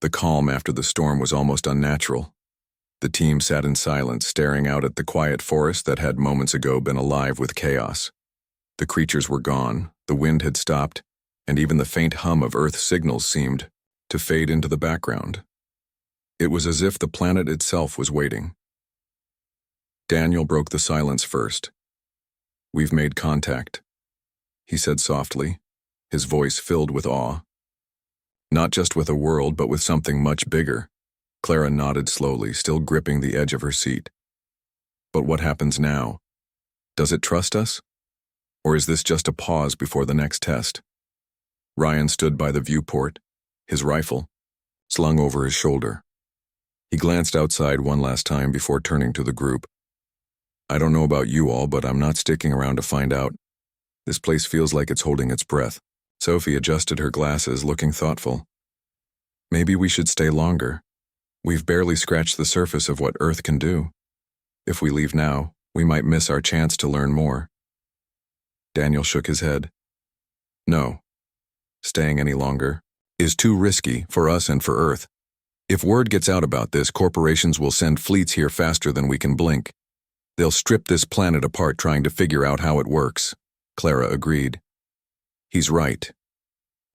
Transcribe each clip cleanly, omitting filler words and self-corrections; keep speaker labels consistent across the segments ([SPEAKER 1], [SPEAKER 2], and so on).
[SPEAKER 1] The calm after the storm was almost unnatural. The team sat in silence, staring out at the quiet forest that had moments ago been alive with chaos. The creatures were gone, the wind had stopped, and even the faint hum of Earth signals seemed to fade into the background. It was as if the planet itself was waiting. Daniel broke the silence first. "We've made contact," he said softly, his voice filled with awe. "Not just with a world, but with something much bigger." Clara nodded slowly, still gripping the edge of her seat. "But what happens now? Does it trust us? Or is this just a pause before the next test?" Ryan stood by the viewport, his rifle slung over his shoulder. He glanced outside one last time before turning to the group. "I don't know about you all, but I'm not sticking around to find out. This place feels like it's holding its breath." Sophie adjusted her glasses, looking thoughtful. "Maybe we should stay longer. We've barely scratched the surface of what Earth can do. If we leave now, we might miss our chance to learn more." Daniel shook his head. "No. Staying any longer is too risky for us and for Earth. If word gets out about this, corporations will send fleets here faster than we can blink. They'll strip this planet apart trying to figure out how it works." Clara agreed. "He's right.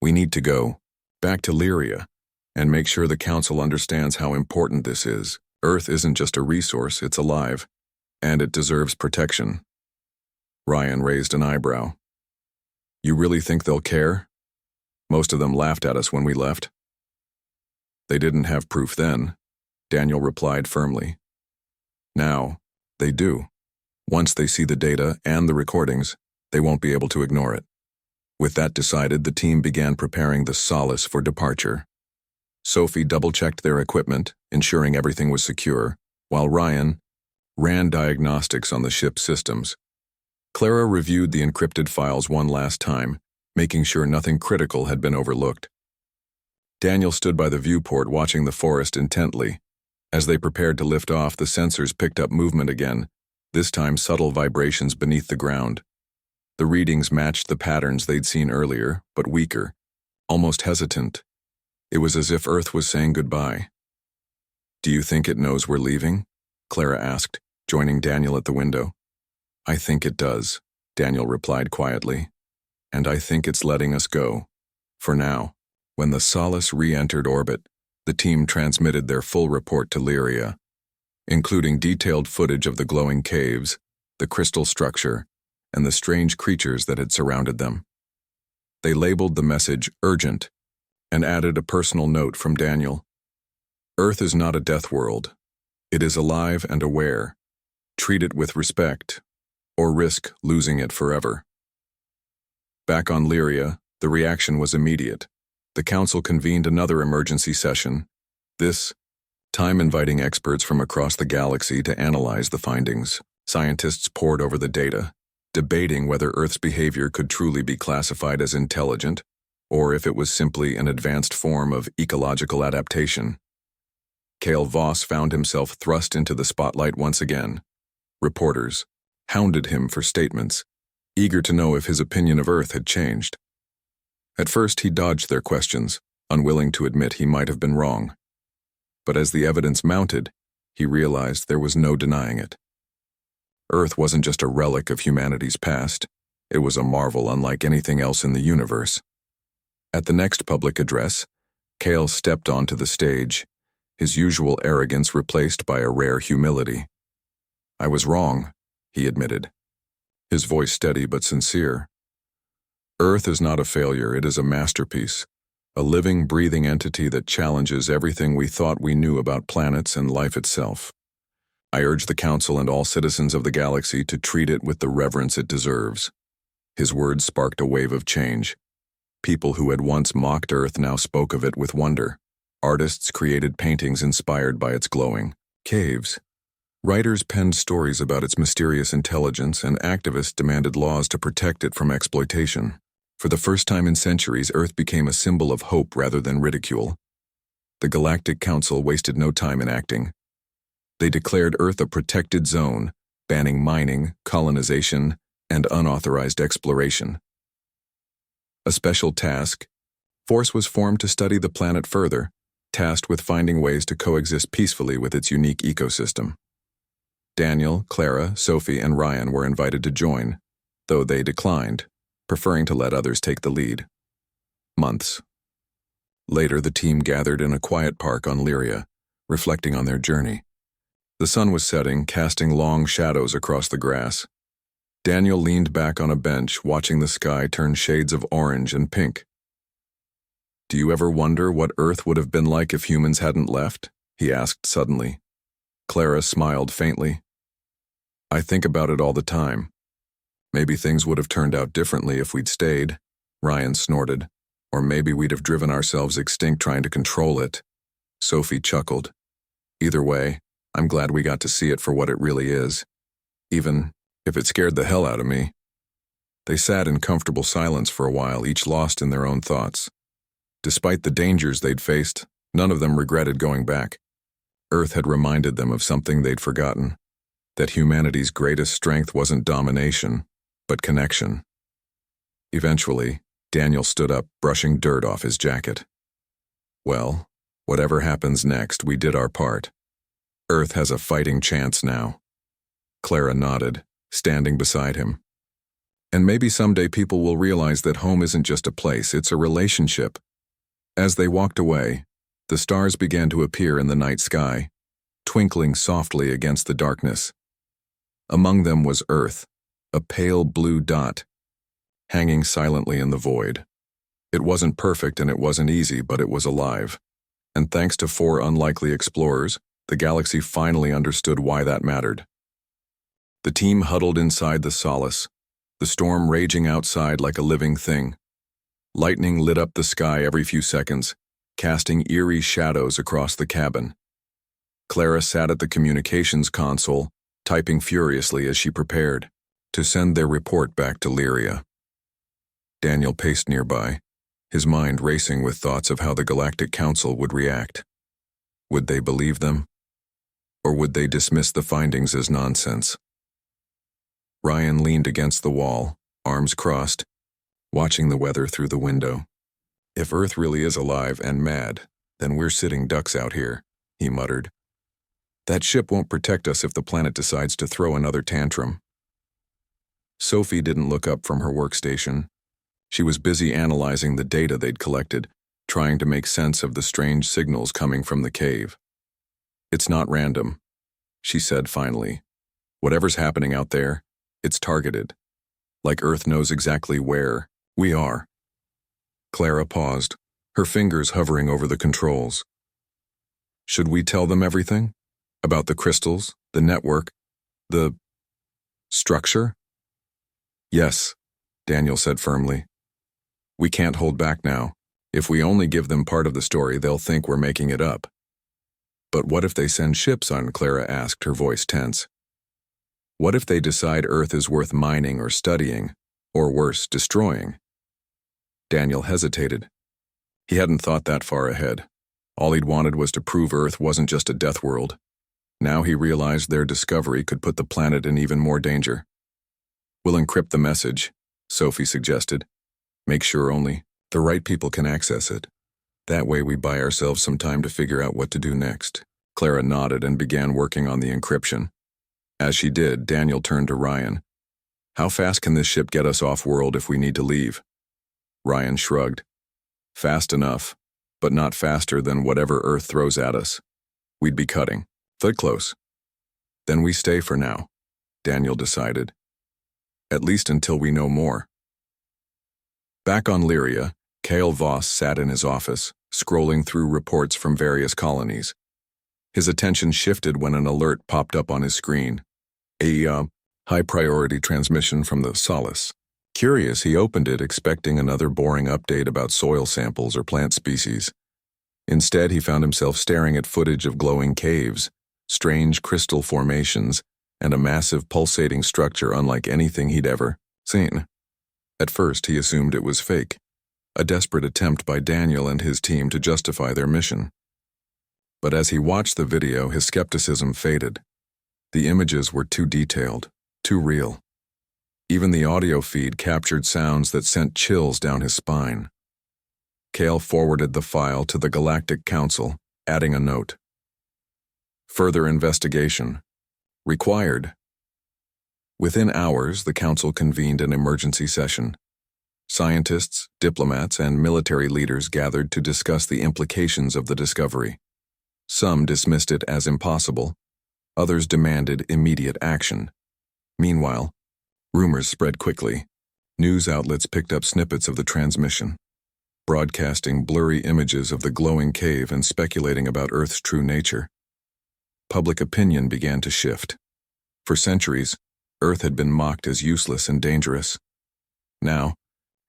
[SPEAKER 1] We need to go back to Lyria and make sure the Council understands how important this is. Earth isn't just a resource, it's alive, and it deserves protection." Ryan raised an eyebrow. "You really think they'll care? Most of them laughed at us when we left." "They didn't have proof then," Daniel replied firmly. "Now, they do. Once they see the data and the recordings, they won't be able to ignore it." With that decided, the team began preparing the Solace for departure. Sophie double-checked their equipment, ensuring everything was secure, while Ryan ran diagnostics on the ship's systems. Clara reviewed the encrypted files one last time, making sure nothing critical had been overlooked. Daniel stood by the viewport watching the forest intently. As they prepared to lift off, the sensors picked up movement again, this time subtle vibrations beneath the ground. The readings matched the patterns they'd seen earlier, but weaker, almost hesitant. It was as if Earth was saying goodbye. "Do you think it knows we're leaving?" Clara asked, joining Daniel at the window. "I think it does," Daniel replied quietly. "And I think it's letting us go. For now." When the Solace re-entered orbit, the team transmitted their full report to Lyria, including detailed footage of the glowing caves, the crystal structure, and the strange creatures that had surrounded them. They labeled the message urgent and added a personal note from Daniel. "Earth is not a death world. It is alive and aware. Treat it with respect, or risk losing it forever." Back on Lyria, the reaction was immediate. The Council convened another emergency session, this time inviting experts from across the galaxy to analyze the findings. Scientists pored over the data, debating whether Earth's behavior could truly be classified as intelligent, or if it was simply an advanced form of ecological adaptation. Cale Voss found himself thrust into the spotlight once again. Reporters hounded him for statements, eager to know if his opinion of Earth had changed. At first he dodged their questions, unwilling to admit he might have been wrong. But as the evidence mounted, he realized there was no denying it. Earth wasn't just a relic of humanity's past, it was a marvel unlike anything else in the universe. At the next public address, Cale stepped onto the stage, his usual arrogance replaced by a rare humility. "I was wrong," he admitted, his voice steady but sincere. "Earth is not a failure, it is a masterpiece, a living, breathing entity that challenges everything we thought we knew about planets and life itself. I urge the Council and all citizens of the galaxy to treat it with the reverence it deserves." His words sparked a wave of change. People who had once mocked Earth now spoke of it with wonder. Artists created paintings inspired by its glowing caves. Writers penned stories about its mysterious intelligence, and activists demanded laws to protect it from exploitation. For the first time in centuries, Earth became a symbol of hope rather than ridicule. The Galactic Council wasted no time in acting. They declared Earth a protected zone, banning mining, colonization, and unauthorized exploration. A special task force was formed to study the planet further, tasked with finding ways to coexist peacefully with its unique ecosystem. Daniel, Clara, Sophie, and Ryan were invited to join, though they declined, preferring to let others take the lead. Months later, the team gathered in a quiet park on Lyria, reflecting on their journey. The sun was setting, casting long shadows across the grass. Daniel leaned back on a bench, watching the sky turn shades of orange and pink. "Do you ever wonder what Earth would have been like if humans hadn't left?" he asked suddenly. Clara smiled faintly. "I think about it all the time. Maybe things would have turned out differently if we'd stayed," Ryan snorted. "Or maybe we'd have driven ourselves extinct trying to control it." Sophie chuckled. "Either way, I'm glad we got to see it for what it really is, even if it scared the hell out of me." They sat in comfortable silence for a while, each lost in their own thoughts. Despite the dangers they'd faced, none of them regretted going back. Earth had reminded them of something they'd forgotten, that humanity's greatest strength wasn't domination, but connection. Eventually, Daniel stood up, brushing dirt off his jacket. "Well, whatever happens next, we did our part. Earth has a fighting chance now." Clara nodded, standing beside him. "And maybe someday people will realize that home isn't just a place, it's a relationship." As they walked away, the stars began to appear in the night sky, twinkling softly against the darkness. Among them was Earth, a pale blue dot, hanging silently in the void. It wasn't perfect and it wasn't easy, but it was alive. And thanks to 4 unlikely explorers, the galaxy finally understood why that mattered. The team huddled inside the solace, the storm raging outside like a living thing. Lightning lit up the sky every few seconds, casting eerie shadows across the cabin. Clara sat at the communications console, typing furiously as she prepared to send their report back to Lyria. Daniel paced nearby, his mind racing with thoughts of how the Galactic Council would react. Would they believe them? Or would they dismiss the findings as nonsense? Ryan leaned against the wall, arms crossed, watching the weather through the window. "If Earth really is alive and mad, then we're sitting ducks out here," he muttered. "That ship won't protect us if the planet decides to throw another tantrum." Sophie didn't look up from her workstation. She was busy analyzing the data they'd collected, trying to make sense of the strange signals coming from the cave. "It's not random," she said finally. "Whatever's happening out there, it's targeted. Like Earth knows exactly where we are." Clara paused, her fingers hovering over the controls. "Should we tell them everything? About the crystals, the network, the structure?" "Yes," Daniel said firmly. "We can't hold back now. If we only give them part of the story, they'll think we're making it up." "But what if they send ships on?" Clara asked, her voice tense. "What if they decide Earth is worth mining or studying, or worse, destroying?" Daniel hesitated. He hadn't thought that far ahead. All he'd wanted was to prove Earth wasn't just a death world. Now he realized their discovery could put the planet in even more danger. "We'll encrypt the message," Sophie suggested. "Make sure only the right people can access it. That way we buy ourselves some time to figure out what to do next." Clara nodded and began working on the encryption. As she did, Daniel turned to Ryan. "How fast can this ship get us off-world if we need to leave?" Ryan shrugged. "Fast enough, but not faster than whatever Earth throws at us. We'd be cutting. Foot close." "Then we stay for now," Daniel decided. "At least until we know more." Back on Lyria, Cale Voss sat in his office, scrolling through reports from various colonies. His attention shifted when an alert popped up on his screen. A high-priority transmission from the Solace. Curious, he opened it, expecting another boring update about soil samples or plant species. Instead, he found himself staring at footage of glowing caves, strange crystal formations, and a massive pulsating structure unlike anything he'd ever seen. At first, he assumed it was fake, a desperate attempt by Daniel and his team to justify their mission. But as he watched the video, his skepticism faded. The images were too detailed, too real. Even the audio feed captured sounds that sent chills down his spine. Kale forwarded the file to the Galactic Council, adding a note. Further investigation. Required. Within hours, the Council convened an emergency session. Scientists, diplomats, and military leaders gathered to discuss the implications of the discovery. Some dismissed it as impossible. Others demanded immediate action. Meanwhile, rumors spread quickly. News outlets picked up snippets of the transmission, broadcasting blurry images of the glowing cave and speculating about Earth's true nature. Public opinion began to shift. For centuries, Earth had been mocked as useless and dangerous. Now,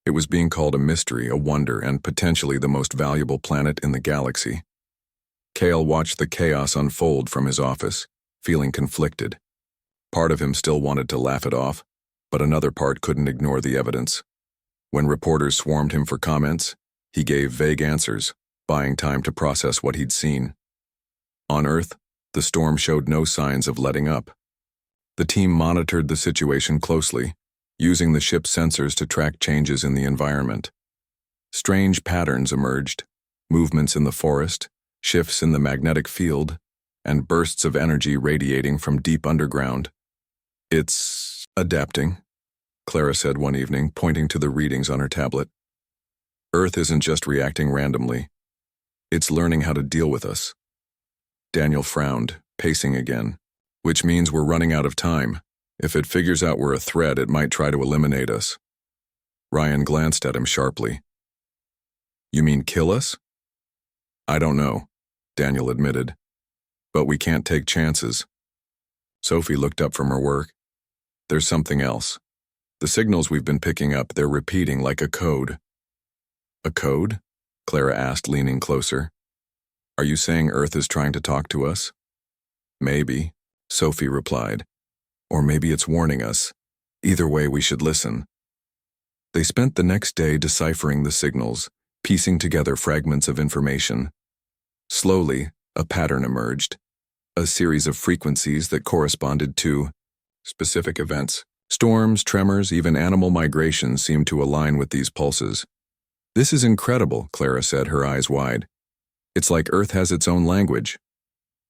[SPEAKER 1] it was being called a mystery, a wonder, and potentially the most valuable planet in the galaxy. Kale watched the chaos unfold from his office, feeling conflicted. Part of him still wanted to laugh it off, but another part couldn't ignore the evidence. When reporters swarmed him for comments, he gave vague answers, buying time to process what he'd seen. On Earth, the storm showed no signs of letting up. The team monitored the situation closely, using the ship's sensors to track changes in the environment. Strange patterns emerged, movements in the forest, shifts in the magnetic field, and bursts of energy radiating from deep underground. "It's adapting," Clara said one evening, pointing to the readings on her tablet. "Earth isn't just reacting randomly. It's learning how to deal with us." Daniel frowned, pacing again. "Which means we're running out of time. If it figures out we're a threat, it might try to eliminate us." Ryan glanced at him sharply. "You mean kill us?" "I don't know," Daniel admitted. "But we can't take chances." Sophie looked up from her work. "There's something else. The signals we've been picking up, they're repeating like a code." "A code?" Clara asked, leaning closer. "Are you saying Earth is trying to talk to us?" "Maybe," Sophie replied. "Or maybe it's warning us. Either way, we should listen." They spent the next day deciphering the signals, piecing together fragments of information. Slowly, a pattern emerged, a series of frequencies that corresponded to specific events. Storms, tremors, even animal migration seemed to align with these pulses. "This is incredible," Clara said, her eyes wide. "It's like Earth has its own language."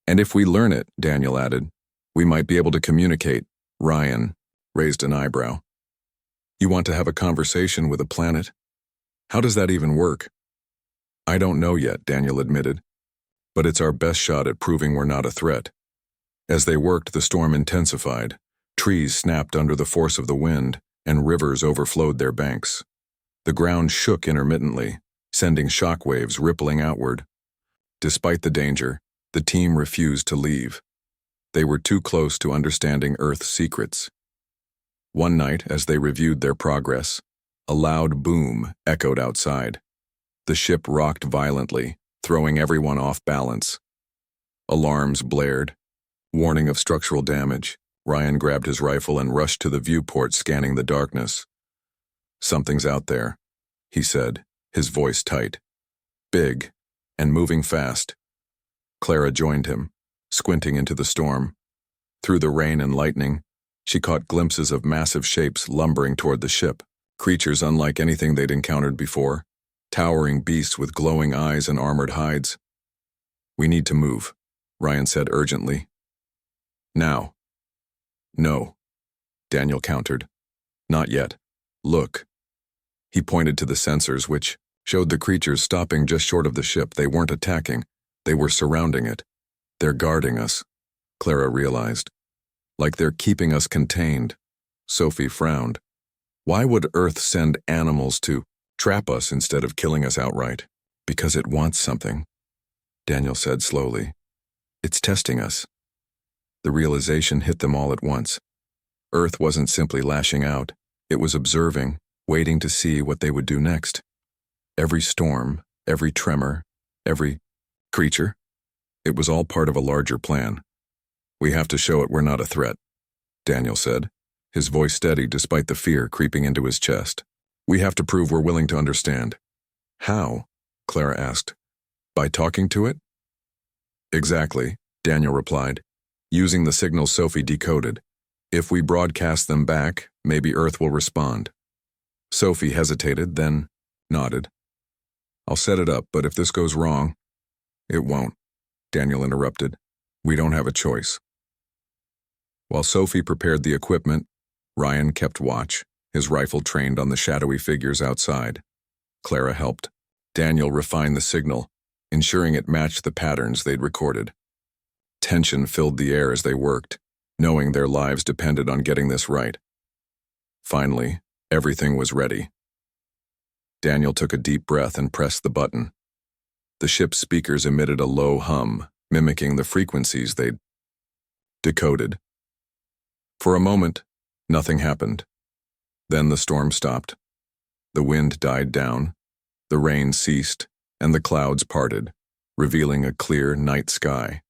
[SPEAKER 1] "And if we learn it," Daniel added, "we might be able to communicate." Ryan raised an eyebrow. "You want to have a conversation with a planet? How does that even work?" "I don't know yet," Daniel admitted, "but it's our best shot at proving we're not a threat." As they worked, the storm intensified. Trees snapped under the force of the wind, and rivers overflowed their banks. The ground shook intermittently, sending shock waves rippling outward. Despite the danger, the team refused to leave. They were too close to understanding Earth's secrets. One night, as they reviewed their progress, a loud boom echoed outside. The ship rocked violently, throwing everyone off balance. Alarms blared, warning of structural damage. Ryan grabbed his rifle and rushed to the viewport, scanning the darkness. "Something's out there," he said, his voice tight. "Big, and moving fast." Clara joined him, squinting into the storm. Through the rain and lightning, she caught glimpses of massive shapes lumbering toward the ship, creatures unlike anything they'd encountered before, towering beasts with glowing eyes and armored hides. "We need to move," Ryan said urgently. "Now." "No," Daniel countered. "Not yet. Look." He pointed to the sensors, which showed the creatures stopping just short of the ship. They weren't attacking. They were surrounding it. "They're guarding us," Clara realized. "Like they're keeping us contained." Sophie frowned. "Why would Earth send animals to trap us instead of killing us outright?" "Because it wants something," Daniel said slowly. "It's testing us." The realization hit them all at once. Earth wasn't simply lashing out. It was observing, waiting to see what they would do next. Every storm, every tremor, every creature, it was all part of a larger plan. "We have to show it we're not a threat," Daniel said, his voice steady despite the fear creeping into his chest. "We have to prove we're willing to understand." "How?" Clara asked. "By talking to it?" "Exactly," Daniel replied, using the signals Sophie decoded. "If we broadcast them back, maybe Earth will respond." Sophie hesitated, then nodded. I'll set it up, but if this goes wrong, it won't, Daniel interrupted. We don't have a choice. While Sophie prepared the equipment, Ryan kept watch, his rifle trained on the shadowy figures outside. Clara helped. Daniel refined the signal, ensuring it matched the patterns they'd recorded. Tension filled the air as they worked, knowing their lives depended on getting this right. Finally, everything was ready. Daniel took a deep breath and pressed the button. The ship's speakers emitted a low hum, mimicking the frequencies they'd decoded. For a moment, nothing happened. Then the storm stopped. The wind died down, the rain ceased, and the clouds parted, revealing a clear night sky.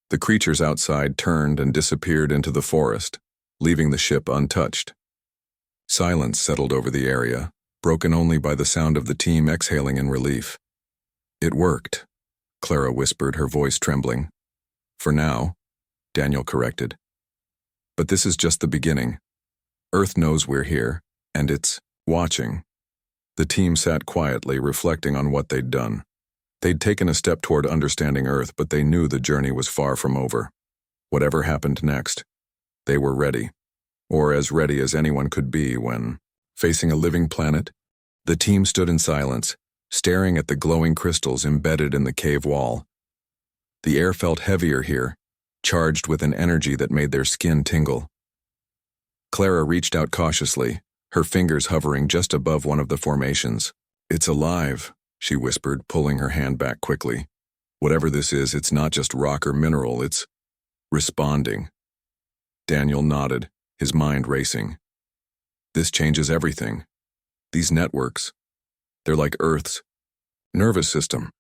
[SPEAKER 1] The creatures outside turned and disappeared into the forest, leaving the ship untouched. Silence settled over the area, broken only by the sound of the team exhaling in relief. It worked, Clara whispered, her voice trembling. For now, Daniel corrected. But this is just the beginning. Earth knows we're here, and it's watching. The team sat quietly, reflecting on what they'd done. They'd taken a step toward understanding Earth, but they knew the journey was far from over. Whatever happened next, they were ready, or as ready as anyone could be when, facing a living planet, the team stood in silence, staring at the glowing crystals embedded in the cave wall. The air felt heavier here, charged with an energy that made their skin tingle. Clara reached out cautiously, her fingers hovering just above one of the formations. It's alive, she whispered, pulling her hand back quickly. Whatever this is, it's not just rock or mineral, it's responding. Daniel nodded, his mind racing. This changes everything. These networks, they're like Earth's nervous system.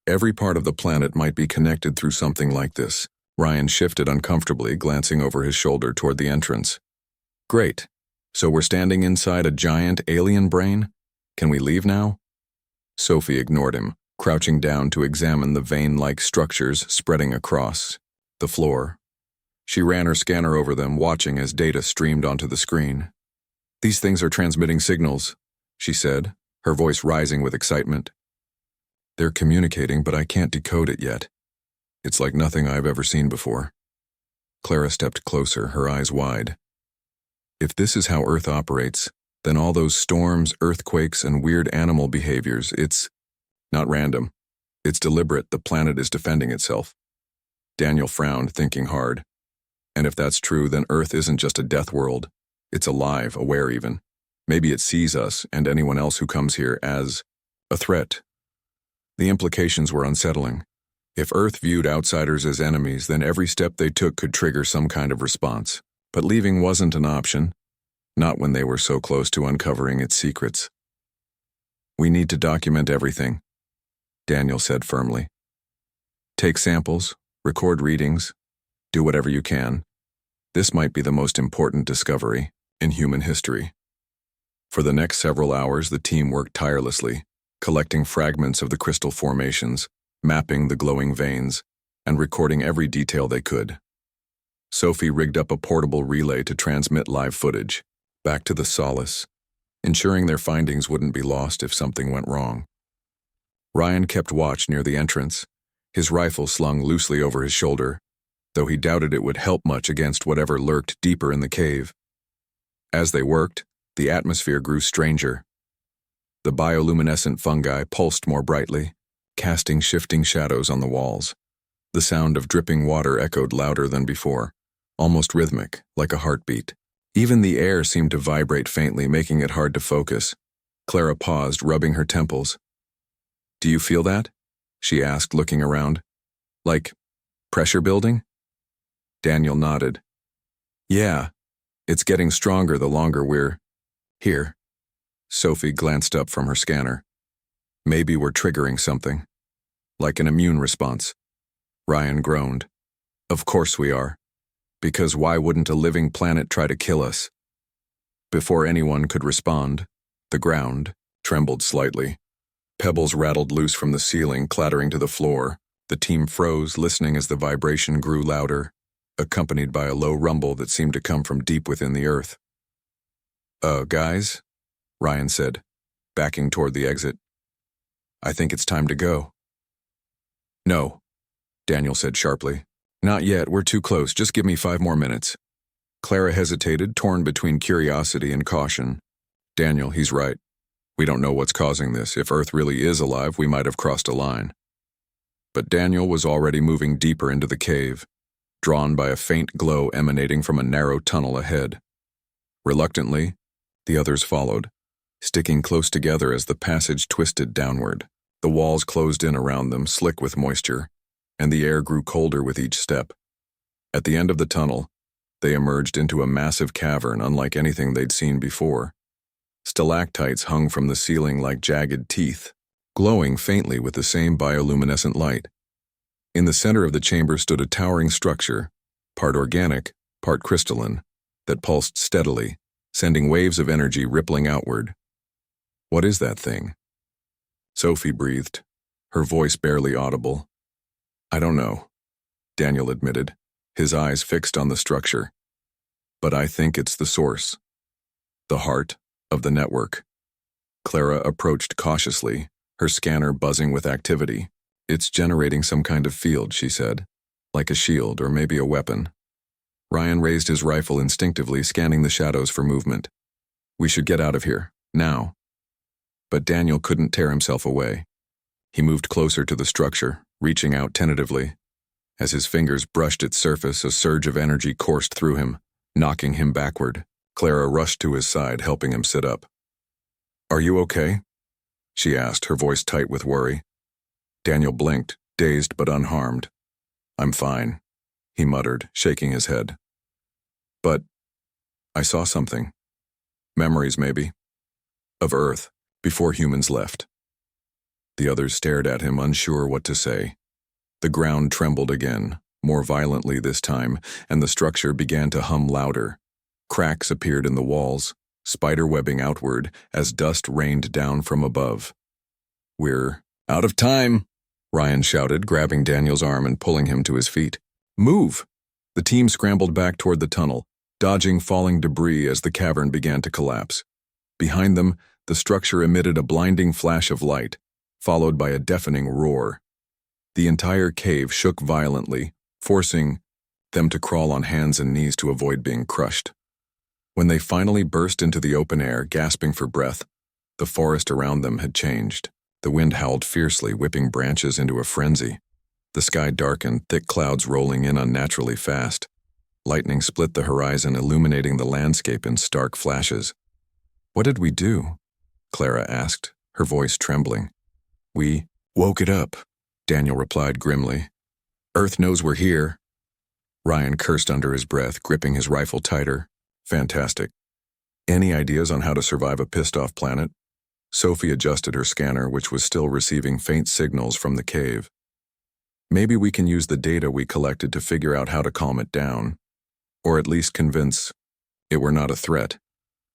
[SPEAKER 1] Every part of the planet might be connected through something like this. Ryan shifted uncomfortably, glancing over his shoulder toward the entrance. Great. So we're standing inside a giant alien brain? Can we leave now? Sophie ignored him, crouching down to examine the vein-like structures spreading across the floor. She ran her scanner over them, watching as data streamed onto the screen. These things are transmitting signals, she said, her voice rising with excitement. They're communicating, but I can't decode it yet. It's like nothing I've ever seen before. Clara stepped closer, her eyes wide. If this is how Earth operates, then all those storms, earthquakes, and weird animal behaviors, it's not random. It's deliberate. The planet is defending itself. Daniel frowned, thinking hard. And if that's true, then Earth isn't just a death world. It's alive, aware even. Maybe it sees us and anyone else who comes here as a threat. The implications were unsettling. If Earth viewed outsiders as enemies, then every step they took could trigger some kind of response. But leaving wasn't an option, not when they were so close to uncovering its secrets. We need to document everything, Daniel said firmly. Take samples, record readings, do whatever you can. This might be the most important discovery in human history. For the next several hours, the team worked tirelessly, collecting fragments of the crystal formations, mapping the glowing veins, and recording every detail they could. Sophie rigged up a portable relay to transmit live footage, back to the Solace, ensuring their findings wouldn't be lost if something went wrong. Ryan kept watch near the entrance, his rifle slung loosely over his shoulder, though he doubted it would help much against whatever lurked deeper in the cave. As they worked, the atmosphere grew stranger. The bioluminescent fungi pulsed more brightly, casting shifting shadows on the walls. The sound of dripping water echoed louder than before, almost rhythmic, like a heartbeat. Even the air seemed to vibrate faintly, making it hard to focus. Clara paused, rubbing her temples. Do you feel that? She asked, looking around. Like pressure building? Daniel nodded. Yeah, it's getting stronger the longer we're here. Sophie glanced up from her scanner. Maybe we're triggering something. Like an immune response. Ryan groaned. Of course we are. Because why wouldn't a living planet try to kill us? Before anyone could respond, the ground trembled slightly. Pebbles rattled loose from the ceiling, clattering to the floor. The team froze, listening as the vibration grew louder, accompanied by a low rumble that seemed to come from deep within the earth. Guys? Ryan said, backing toward the exit. I think it's time to go. No, Daniel said sharply. Not yet, we're too close, just give me 5 more minutes. Clara hesitated, torn between curiosity and caution. Daniel, he's right. We don't know what's causing this. If Earth really is alive, we might have crossed a line. But Daniel was already moving deeper into the cave, drawn by a faint glow emanating from a narrow tunnel ahead. Reluctantly, the others followed, sticking close together as the passage twisted downward. The walls closed in around them, slick with moisture, and the air grew colder with each step. At the end of the tunnel, they emerged into a massive cavern unlike anything they'd seen before. Stalactites hung from the ceiling like jagged teeth, glowing faintly with the same bioluminescent light. In the center of the chamber stood a towering structure, part organic, part crystalline, that pulsed steadily, sending waves of energy rippling outward. What is that thing? Sophie breathed, her voice barely audible. I don't know, Daniel admitted, his eyes fixed on the structure. But I think it's the source, the heart of the network. Clara approached cautiously, her scanner buzzing with activity. It's generating some kind of field, she said, like a shield or maybe a weapon. Ryan raised his rifle instinctively, scanning the shadows for movement. We should get out of here, now. But Daniel couldn't tear himself away. He moved closer to the structure, reaching out tentatively. As his fingers brushed its surface, a surge of energy coursed through him, knocking him backward. Clara rushed to his side, helping him sit up. Are you okay? She asked, her voice tight with worry. Daniel blinked, dazed but unharmed. I'm fine, he muttered, shaking his head. But I saw something. Memories, maybe. Of Earth, before humans left. The others stared at him, unsure what to say. The ground trembled again, more violently this time, and the structure began to hum louder. Cracks appeared in the walls, spider-webbing outward as dust rained down from above. We're out of time, Ryan shouted, grabbing Daniel's arm and pulling him to his feet. Move! The team scrambled back toward the tunnel, dodging falling debris as the cavern began to collapse. Behind them, the structure emitted a blinding flash of light, followed by a deafening roar. The entire cave shook violently, forcing them to crawl on hands and knees to avoid being crushed. When they finally burst into the open air, gasping for breath, the forest around them had changed. The wind howled fiercely, whipping branches into a frenzy. The sky darkened, thick clouds rolling in unnaturally fast. Lightning split the horizon, illuminating the landscape in stark flashes. What did we do? Clara asked, her voice trembling. We woke it up, Daniel replied grimly. Earth knows we're here. Ryan cursed under his breath, gripping his rifle tighter. Fantastic. Any ideas on how to survive a pissed-off planet? Sophie adjusted her scanner, which was still receiving faint signals from the cave. Maybe we can use the data we collected to figure out how to calm it down. Or at least convince it we're not a threat.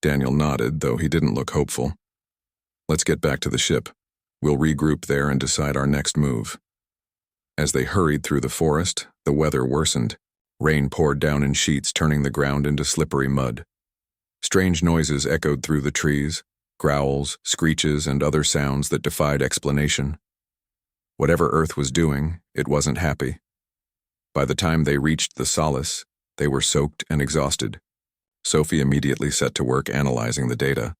[SPEAKER 1] Daniel nodded, though he didn't look hopeful. Let's get back to the ship. We'll regroup there and decide our next move. As they hurried through the forest, the weather worsened. Rain poured down in sheets, turning the ground into slippery mud. Strange noises echoed through the trees, growls, screeches, and other sounds that defied explanation. Whatever Earth was doing, it wasn't happy. By the time they reached the Solace, they were soaked and exhausted. Sophie immediately set to work analyzing the data,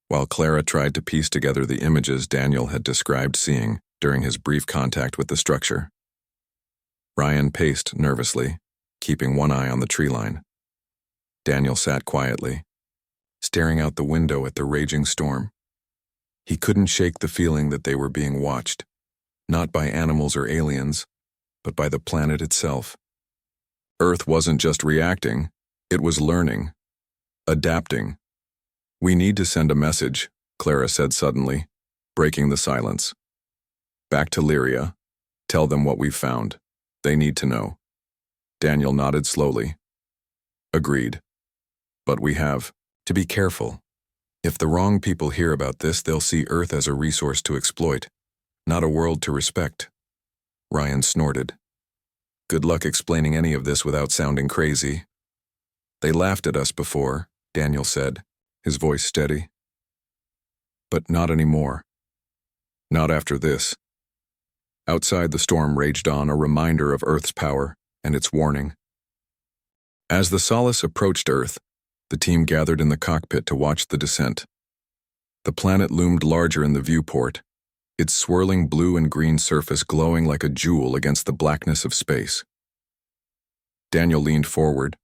[SPEAKER 1] while Clara tried to piece together the images Daniel had described seeing during his brief contact with the structure. Ryan paced nervously, keeping one eye on the tree line. Daniel sat quietly, staring out the window at the raging storm. He couldn't shake the feeling that they were being watched, not by animals or aliens, but by the planet itself. Earth wasn't just reacting, it was learning, adapting. We need to send a message, Clara said suddenly, breaking the silence. Back to Lyria. Tell them what we've found. They need to know. Daniel nodded slowly. Agreed. But we have to be careful. If the wrong people hear about this, they'll see Earth as a resource to exploit, not a world to respect. Ryan snorted. Good luck explaining any of this without sounding crazy. They laughed at us before, Daniel said, his voice steady. But not anymore. Not after this. Outside, the storm raged on, a reminder of Earth's power and its warning. As the Solace approached Earth, the team gathered in the cockpit to watch the descent. The planet loomed larger in the viewport, its swirling blue and green surface glowing like a jewel against the blackness of space. Daniel leaned forward,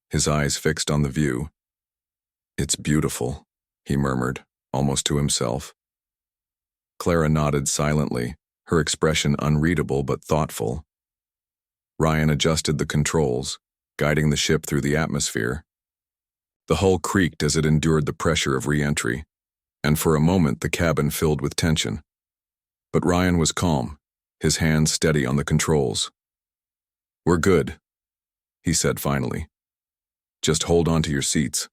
[SPEAKER 1] his eyes fixed on the view. "It's beautiful," he murmured, almost to himself. Clara nodded silently, her expression unreadable but thoughtful. Ryan adjusted the controls, guiding the ship through the atmosphere. The hull creaked as it endured the pressure of re-entry, and for a moment the cabin filled with tension. But Ryan was calm, his hands steady on the controls. "We're good," he said finally. "Just hold on to your seats."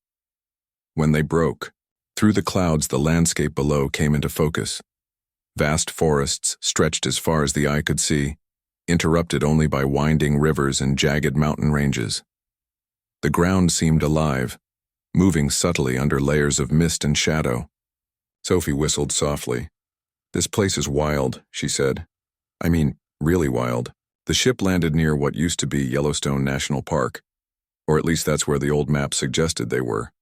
[SPEAKER 1] When they broke, through the clouds the landscape below came into focus. Vast forests stretched as far as the eye could see, interrupted only by winding rivers and jagged mountain ranges. The ground seemed alive, moving subtly under layers of mist and shadow. Sophie whistled softly. "This place is wild," she said. "I mean, really wild." The ship landed near what used to be Yellowstone National Park, or at least that's where the old map suggested they were.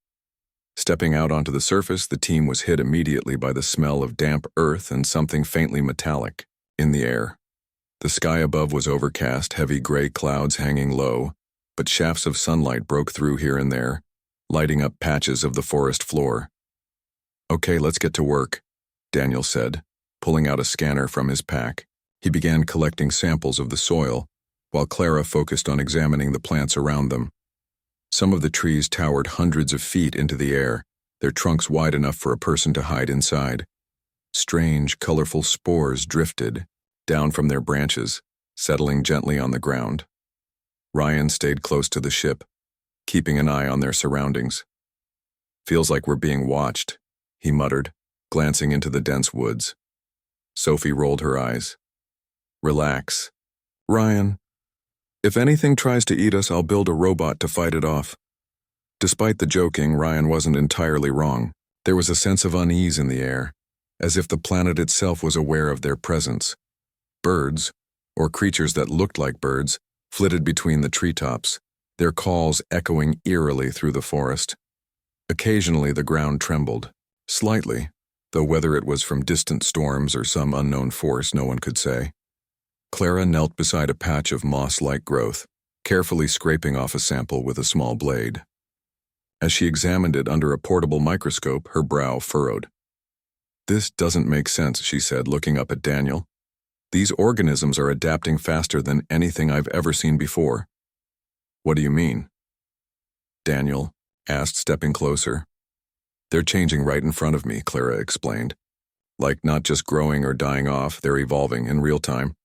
[SPEAKER 1] Stepping out onto the surface, the team was hit immediately by the smell of damp earth and something faintly metallic in the air. The sky above was overcast, heavy gray clouds hanging low, but shafts of sunlight broke through here and there, lighting up patches of the forest floor. "Okay, let's get to work," Daniel said, pulling out a scanner from his pack. He began collecting samples of the soil, while Clara focused on examining the plants around them. Some of the trees towered hundreds of feet into the air, their trunks wide enough for a person to hide inside. Strange, colorful spores drifted down from their branches, settling gently on the ground. Ryan stayed close to the ship, keeping an eye on their surroundings. "Feels like we're being watched," he muttered, glancing into the dense woods. Sophie rolled her eyes. "Relax. Ryan, if anything tries to eat us, I'll build a robot to fight it off." Despite the joking, Ryan wasn't entirely wrong. There was a sense of unease in the air, as if the planet itself was aware of their presence. Birds, or creatures that looked like birds, flitted between the treetops, their calls echoing eerily through the forest. Occasionally the ground trembled, slightly, though whether it was from distant storms or some unknown force no one could say. Clara knelt beside a patch of moss-like growth, carefully scraping off a sample with a small blade. As she examined it under a portable microscope, her brow furrowed. "This doesn't make sense," she said, looking up at Daniel. "These organisms are adapting faster than anything I've ever seen before." "What do you mean?" Daniel asked, stepping closer. "They're changing right in front of me," Clara explained. "Like not just growing or dying off, they're evolving in real time."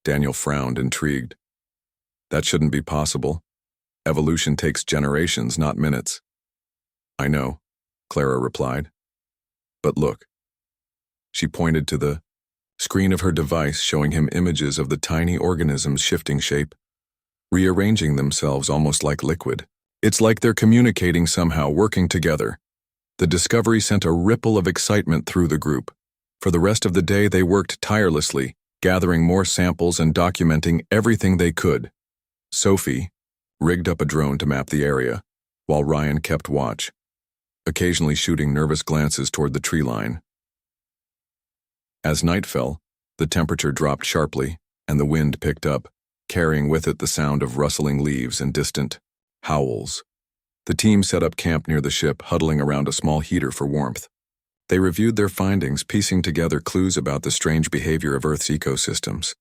[SPEAKER 1] Daniel frowned, intrigued. "That shouldn't be possible. Evolution takes generations, not minutes." "I know," Clara replied. "But look." She pointed to the screen of her device, showing him images of the tiny organisms shifting shape, rearranging themselves almost like liquid. "It's like they're communicating somehow, working together." The discovery sent a ripple of excitement through the group. For the rest of the day, they worked tirelessly, gathering more samples and documenting everything they could. Sophie rigged up a drone to map the area, while Ryan kept watch, occasionally shooting nervous glances toward the tree line. As night fell, the temperature dropped sharply, and the wind picked up, carrying with it the sound of rustling leaves and distant howls. The team set up camp near the ship, huddling around a small heater for warmth. They reviewed their findings, piecing together clues about the strange behavior of Earth's ecosystems.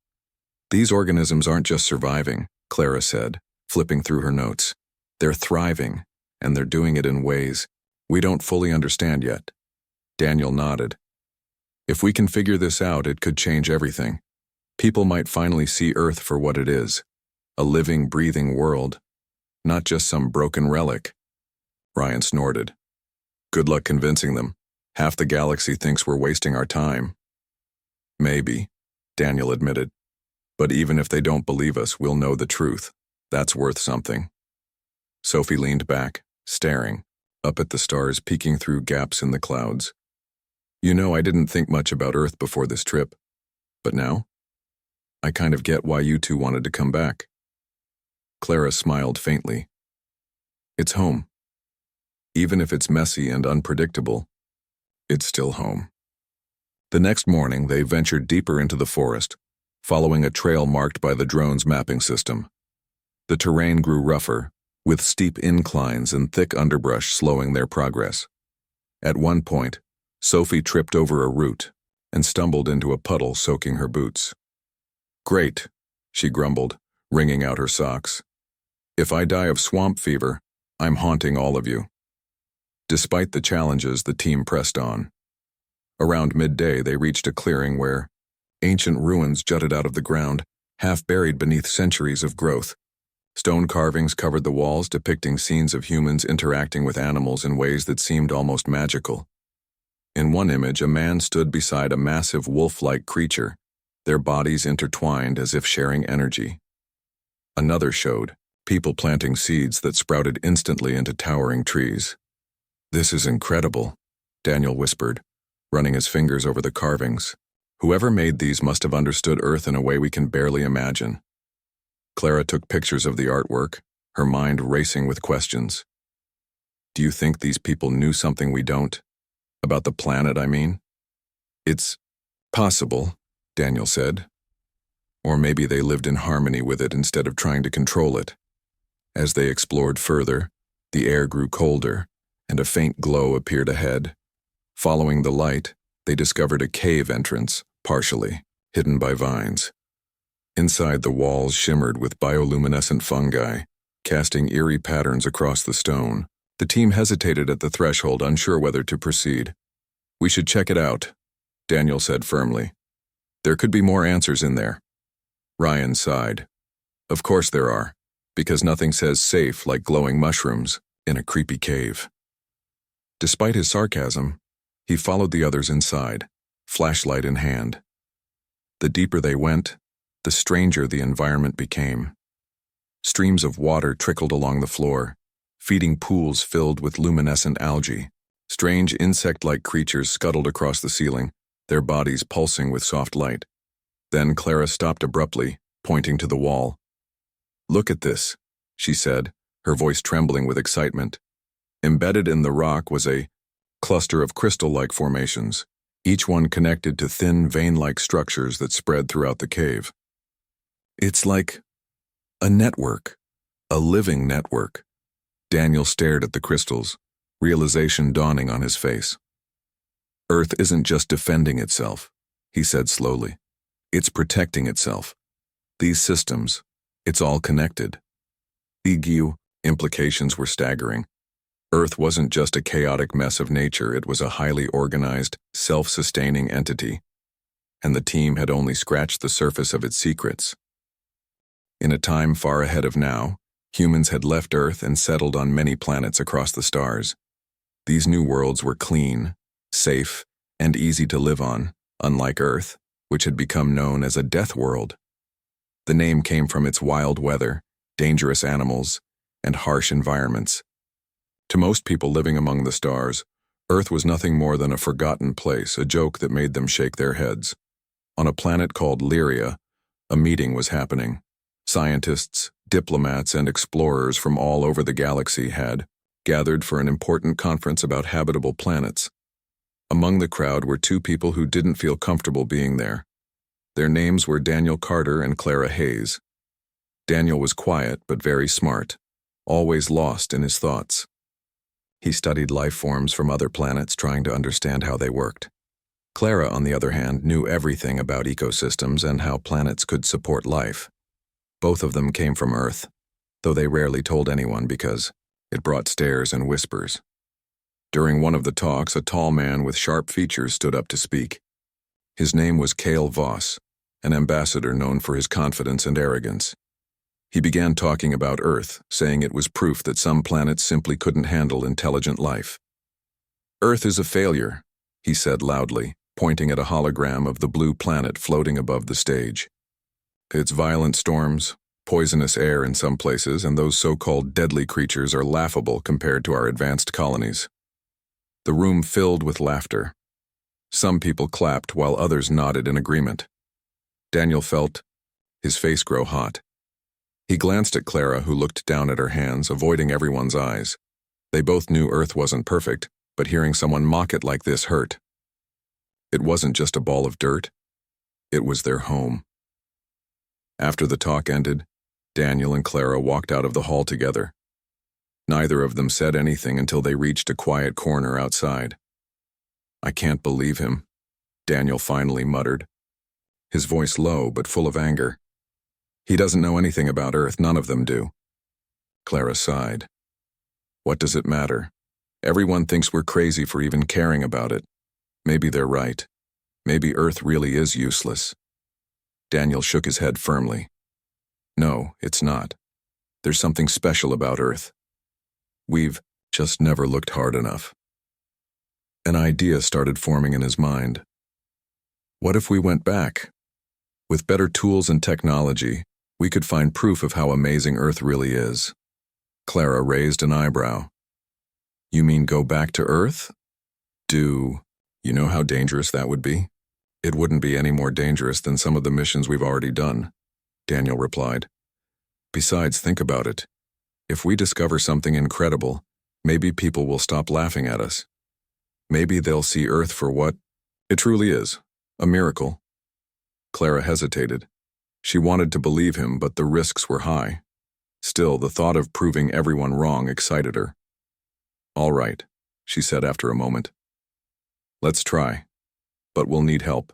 [SPEAKER 1] "These organisms aren't just surviving," Clara said, flipping through her notes. "They're thriving, and they're doing it in ways we don't fully understand yet." Daniel nodded. "If we can figure this out, it could change everything. People might finally see Earth for what it is, a living, breathing world, not just some broken relic." Ryan snorted. "Good luck convincing them. Half the galaxy thinks we're wasting our time." "Maybe," Daniel admitted. "But even if they don't believe us, we'll know the truth. That's worth something." Sophie leaned back, staring, up at the stars peeking through gaps in the clouds. You know, I didn't think much about Earth before this trip, but now, I kind of get why you two wanted to come back. Clara smiled faintly. It's home. Even if it's messy and unpredictable, it's still home. The next morning, they ventured deeper into the forest, following a trail marked by the drone's mapping system. The terrain grew rougher, with steep inclines and thick underbrush slowing their progress. At one point, Sophie tripped over a root and stumbled into a puddle soaking her boots. "Great," she grumbled, wringing out her socks. "If I die of swamp fever, I'm haunting all of you." Despite the challenges, the team pressed on. Around midday, they reached a clearing where ancient ruins jutted out of the ground, half buried beneath centuries of growth. Stone carvings covered the walls depicting scenes of humans interacting with animals in ways that seemed almost magical. In one image, a man stood beside a massive wolf-like creature, their bodies intertwined as if sharing energy. Another showed people planting seeds that sprouted instantly into towering trees. "This is incredible," Daniel whispered, running his fingers over the carvings. "Whoever made these must have understood Earth in a way we can barely imagine." Clara took pictures of the artwork, her mind racing with questions. "Do you think these people knew something we don't? About the planet, I mean?" "It's possible," Daniel said. "Or maybe they lived in harmony with it instead of trying to control it." As they explored further, the air grew colder, and a faint glow appeared ahead. Following the light, they discovered a cave entrance, partially, hidden by vines. Inside, the walls shimmered with bioluminescent fungi, casting eerie patterns across the stone. The team hesitated at the threshold, unsure whether to proceed. "We should check it out," Daniel said firmly. "There could be more answers in there." Ryan sighed. "Of course there are, because nothing says safe like glowing mushrooms in a creepy cave." Despite his sarcasm, he followed the others inside, flashlight in hand. The deeper they went, the stranger the environment became. Streams of water trickled along the floor, feeding pools filled with luminescent algae. Strange insect-like creatures scuttled across the ceiling, their bodies pulsing with soft light. Then Clara stopped abruptly, pointing to the wall. "Look at this," she said, her voice trembling with excitement. Embedded in the rock was a cluster of crystal-like formations, each one connected to thin vein-like structures that spread throughout the cave. "It's like a network, a living network." Daniel stared at the crystals, realization dawning on his face. "Earth isn't just defending itself," he said slowly. "It's protecting itself. These systems, it's all connected." The implications were staggering. Earth wasn't just a chaotic mess of nature, it was a highly organized, self-sustaining entity, and the team had only scratched the surface of its secrets. In a time far ahead of now, humans had left Earth and settled on many planets across the stars. These new worlds were clean, safe, and easy to live on, unlike Earth, which had become known as a death world. The name came from its wild weather, dangerous animals, and harsh environments. To most people living among the stars, Earth was nothing more than a forgotten place, a joke that made them shake their heads. On a planet called Lyria, a meeting was happening. Scientists, diplomats, and explorers from all over the galaxy had gathered for an important conference about habitable planets. Among the crowd were two people who didn't feel comfortable being there. Their names were Daniel Carter and Clara Hayes. Daniel was quiet but very smart, always lost in his thoughts. He studied life forms from other planets, trying to understand how they worked. Clara, on the other hand, knew everything about ecosystems and how planets could support life. Both of them came from Earth, though they rarely told anyone because it brought stares and whispers. During one of the talks, a tall man with sharp features stood up to speak. His name was Cale Voss, an ambassador known for his confidence and arrogance. He began talking about Earth, saying it was proof that some planets simply couldn't handle intelligent life. "Earth is a failure," he said loudly, pointing at a hologram of the blue planet floating above the stage. "Its violent storms, poisonous air in some places, and those so-called deadly creatures are laughable compared to our advanced colonies." The room filled with laughter. Some people clapped while others nodded in agreement. Daniel felt his face grow hot. He glanced at Clara, who looked down at her hands, avoiding everyone's eyes. They both knew Earth wasn't perfect, but hearing someone mock it like this hurt. It wasn't just a ball of dirt. It was their home. After the talk ended, Daniel and Clara walked out of the hall together. Neither of them said anything until they reached a quiet corner outside. "I can't believe him," Daniel finally muttered, his voice low but full of anger. "He doesn't know anything about Earth, none of them do." Clara sighed. "What does it matter? Everyone thinks we're crazy for even caring about it. Maybe they're right. Maybe Earth really is useless." Daniel shook his head firmly. "No, it's not. There's something special about Earth. We've just never looked hard enough." An idea started forming in his mind. What if we went back? With better tools and technology, we could find proof of how amazing Earth really is. Clara raised an eyebrow. "You mean go back to Earth? Do you know how dangerous that would be?" "It wouldn't be any more dangerous than some of the missions we've already done," Daniel replied. "Besides, think about it. If we discover something incredible, maybe people will stop laughing at us. Maybe they'll see Earth for what it truly is, a miracle." Clara hesitated. She wanted to believe him, but the risks were high. Still, the thought of proving everyone wrong excited her. "All right," she said after a moment. "Let's try, but we'll need help."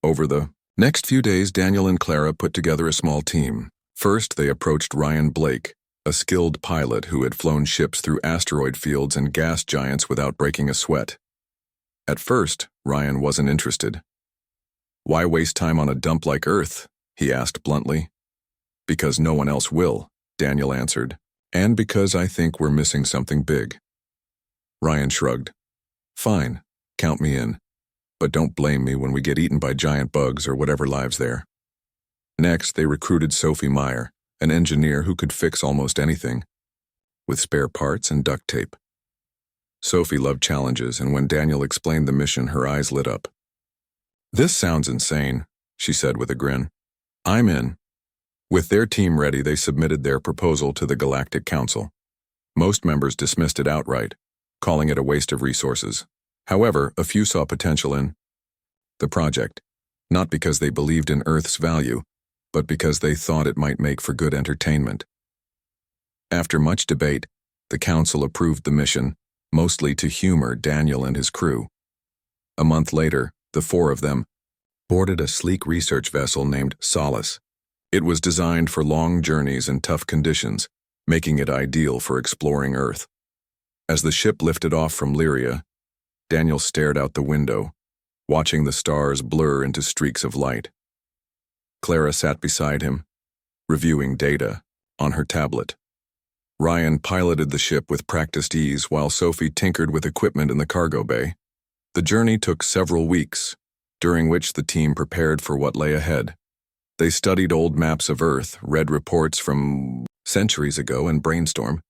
[SPEAKER 1] Over the next few days, Daniel and Clara put together a small team. First, they approached Ryan Blake, a skilled pilot who had flown ships through asteroid fields and gas giants without breaking a sweat. At first, Ryan wasn't interested. "Why waste time on a dump like Earth?" he asked bluntly. "Because no one else will," Daniel answered, "and because I think we're missing something big." Ryan shrugged. "Fine, count me in, but don't blame me when we get eaten by giant bugs or whatever lives there." Next, they recruited Sophie Meyer, an engineer who could fix almost anything, with spare parts and duct tape. Sophie loved challenges, and when Daniel explained the mission, her eyes lit up. "This sounds insane," she said with a grin. "I'm in." With their team ready, they submitted their proposal to the Galactic Council. Most members dismissed it outright, calling it a waste of resources. However, a few saw potential in the project, not because they believed in Earth's value, but because they thought it might make for good entertainment. After much debate, the council approved the mission, mostly to humor Daniel and his crew. A month later, the four of them boarded a sleek research vessel named Solace. It was designed for long journeys and tough conditions, making it ideal for exploring Earth. As the ship lifted off from Lyria, Daniel stared out the window, watching the stars blur into streaks of light. Clara sat beside him, reviewing data on her tablet. Ryan piloted the ship with practiced ease while Sophie tinkered with equipment in the cargo bay. The journey took several weeks, during which the team prepared for what lay ahead. They studied old maps of Earth, read reports from centuries ago, and brainstormed